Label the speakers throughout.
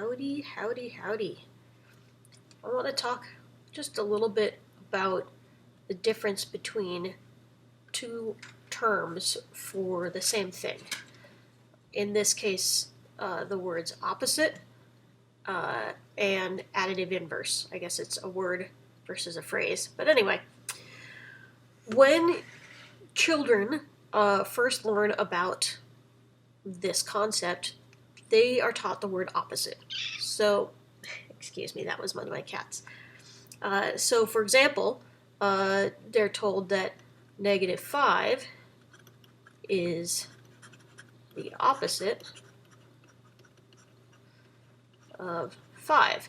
Speaker 1: Howdy, howdy, howdy. I want to talk just a little bit about the difference between two terms for the same thing. In this case, the words opposite and additive inverse. I guess it's a word versus a phrase. But anyway, when children first learn about this concept, they are taught the word opposite. So, excuse me, that was one of my cats. So, for example, they're told that -5 is the opposite of 5.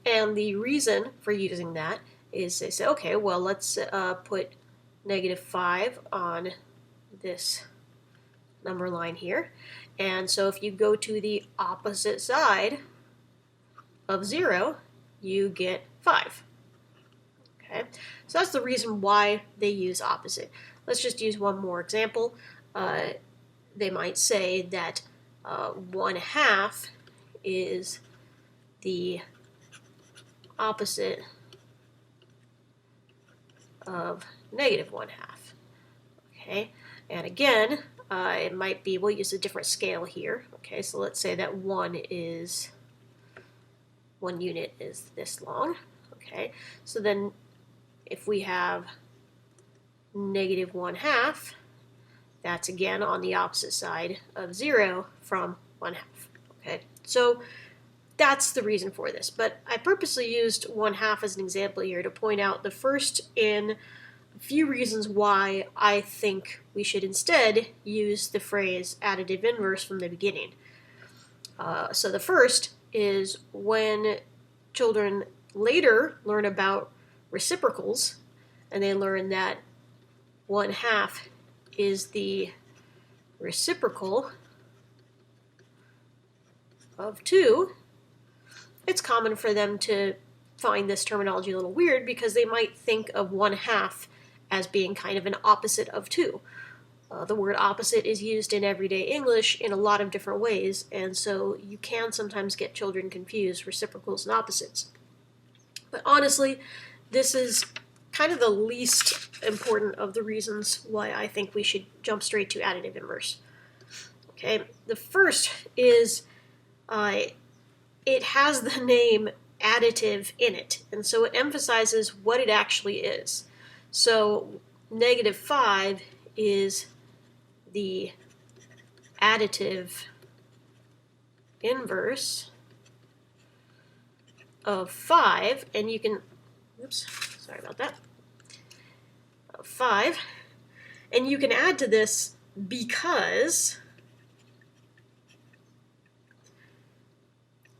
Speaker 1: And the reason for using that is they say, okay, well, let's put -5 on this number line here. And so if you go to the opposite side of 0, you get 5. Okay, so that's the reason why they use opposite. Let's just use one more example. They might say that 1/2 is the opposite of -1/2. Okay, and again, it might be, we'll use a different scale here. Okay, so let's say that 1 unit is this long. Okay, so then if we have -1/2, that's again on the opposite side of 0 from 1/2. Okay, so that's the reason for this. But I purposely used 1/2 as an example here to point out the first in a few reasons why I think we should instead use the phrase additive inverse from the beginning. So the first is when children later learn about reciprocals, and they learn that 1/2 is the reciprocal of 2, it's common for them to find this terminology a little weird because they might think of 1/2 as being kind of an opposite of 2. The word opposite is used in everyday English in a lot of different ways, and so you can sometimes get children confused, reciprocals and opposites. But honestly, this is kind of the least important of the reasons why I think we should jump straight to additive inverse. Okay, the first is it has the name additive in it, and so it emphasizes what it actually is. So -5 is the additive inverse of 5, and you can, oops, sorry about that, 5, and you can add to this because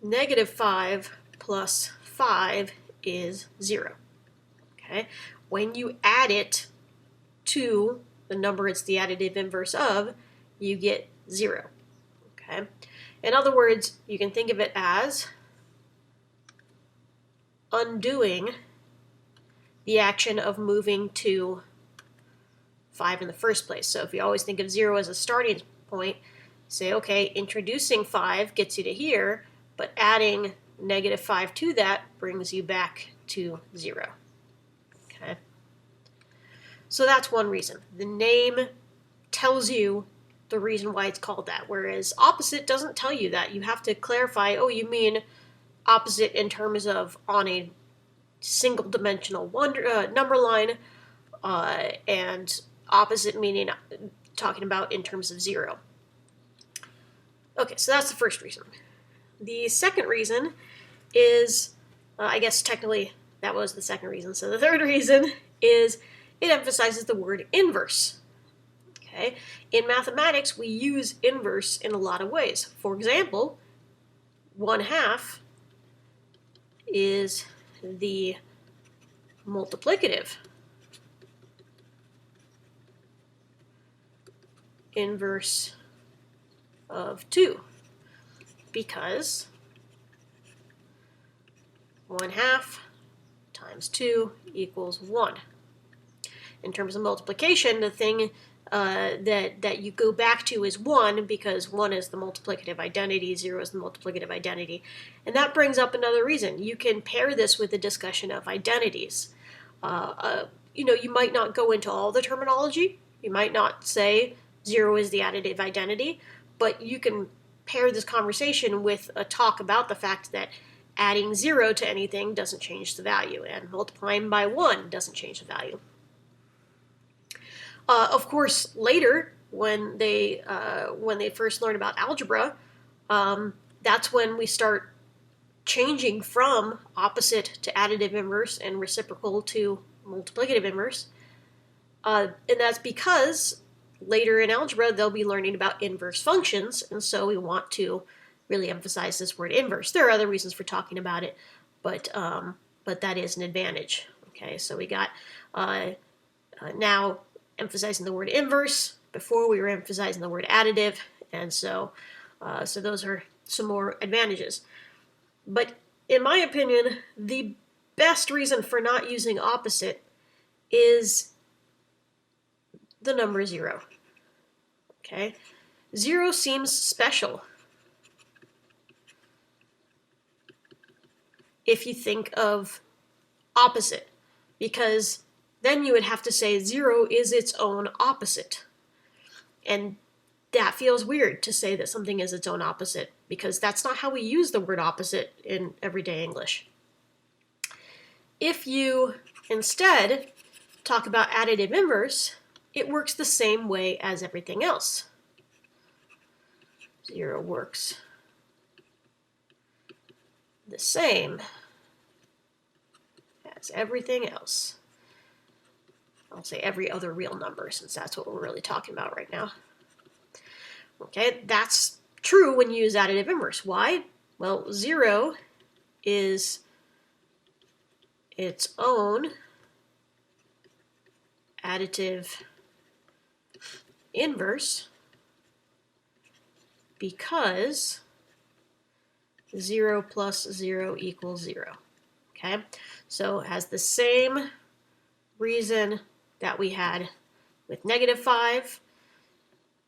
Speaker 1: -5 plus 5 is 0. Okay, when you add it to the number it's the additive inverse of, you get 0. Okay, in other words, you can think of it as undoing the action of moving to 5 in the first place. So if you always think of 0 as a starting point, say, okay, introducing 5 gets you to here, but adding -5 to that brings you back to 0. Okay, so that's one reason. The name tells you the reason why it's called that, whereas opposite doesn't tell you that. You have to clarify, oh, you mean opposite in terms of on a single dimensional number line, and opposite meaning talking about in terms of 0. Okay, so that's the first reason. The second reason is, I guess technically that was the second reason. So the third reason is it emphasizes the word inverse. Okay, in mathematics we use inverse in a lot of ways. For example, 1/2 is the multiplicative inverse of 2 because 1/2 times 2 equals 1. In terms of multiplication, the thing that you go back to is 1, because 1 is the multiplicative identity, 0 is the multiplicative identity. And that brings up another reason. You can pair this with the discussion of identities. You might not go into all the terminology. You might not say 0 is the additive identity, but you can pair this conversation with a talk about the fact that adding 0 to anything doesn't change the value, and multiplying by 1 doesn't change the value. Of course, later, when they first learn about algebra, that's when we start changing from opposite to additive inverse and reciprocal to multiplicative inverse. And that's because later in algebra, they'll be learning about inverse functions, and so we want to really emphasize this word inverse. There are other reasons for talking about it, but that is an advantage. Okay, so we got now emphasizing the word inverse. Before, we were emphasizing the word additive, and so those are some more advantages. But in my opinion, the best reason for not using opposite is the number 0. Okay, 0 seems special if you think of opposite, because then you would have to say 0 is its own opposite. And that feels weird to say that something is its own opposite, because that's not how we use the word opposite in everyday English. If you instead talk about additive inverse, it works the same way as everything else. 0 works the same as everything else. I'll say every other real number, since that's what we're really talking about right now. Okay, that's true when you use additive inverse. Why? Well, 0 is its own additive inverse because 0 plus 0 equals 0. Okay, so it has the same reason that we had with -5.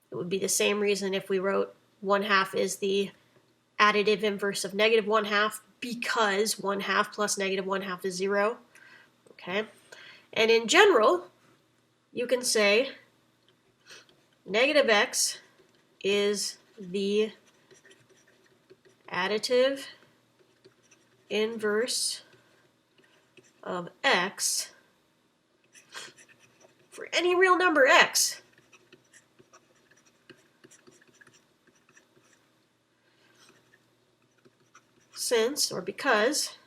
Speaker 1: It would be the same reason if we wrote 1/2 is the additive inverse of -1/2, because 1/2 plus -1/2 is 0. Okay, and in general, you can say -x is the additive inverse of x for any real number x. Since, or because,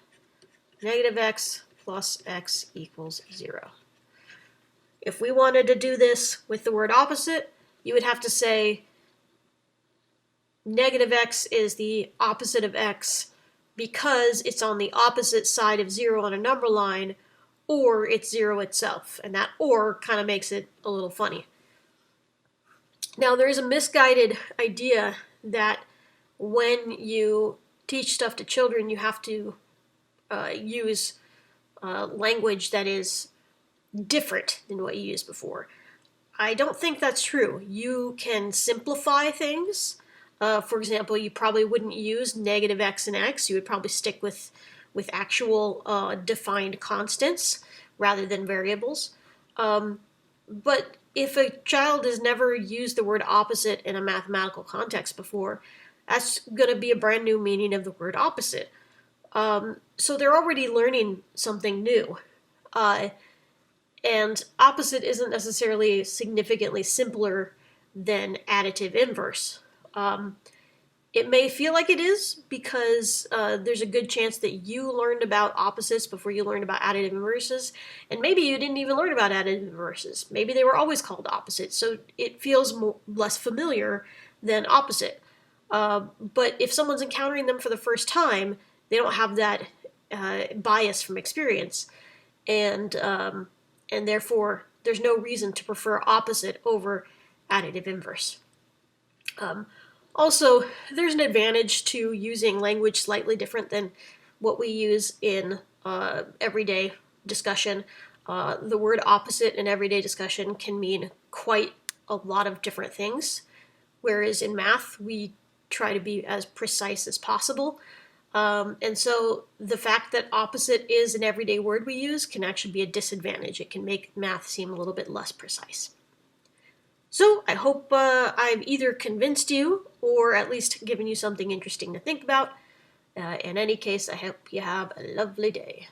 Speaker 1: -x plus x equals 0. If we wanted to do this with the word opposite, you would have to say -x is the opposite of x because it's on the opposite side of 0 on a number line, or it's 0 itself. And that or kind of makes it a little funny. Now, there is a misguided idea that when you teach stuff to children, you have to use language that is different than what you used before. I don't think that's true. You can simplify things. For example, you probably wouldn't use -x and x. You would probably stick with actual defined constants rather than variables. But if a child has never used the word opposite in a mathematical context before, that's going to be a brand new meaning of the word opposite. So they're already learning something new. And opposite isn't necessarily significantly simpler than additive inverse. It may feel like it is because there's a good chance that you learned about opposites before you learned about additive inverses, and maybe you didn't even learn about additive inverses. Maybe they were always called opposites, so it feels less familiar than opposite. But if someone's encountering them for the first time, they don't have that bias from experience, and therefore there's no reason to prefer opposite over additive inverse. Also, there's an advantage to using language slightly different than what we use in everyday discussion. The word opposite in everyday discussion can mean quite a lot of different things, whereas in math, we try to be as precise as possible. And so the fact that opposite is an everyday word we use can actually be a disadvantage. It can make math seem a little bit less precise. So I hope I've either convinced you or at least given you something interesting to think about. In any case, I hope you have a lovely day.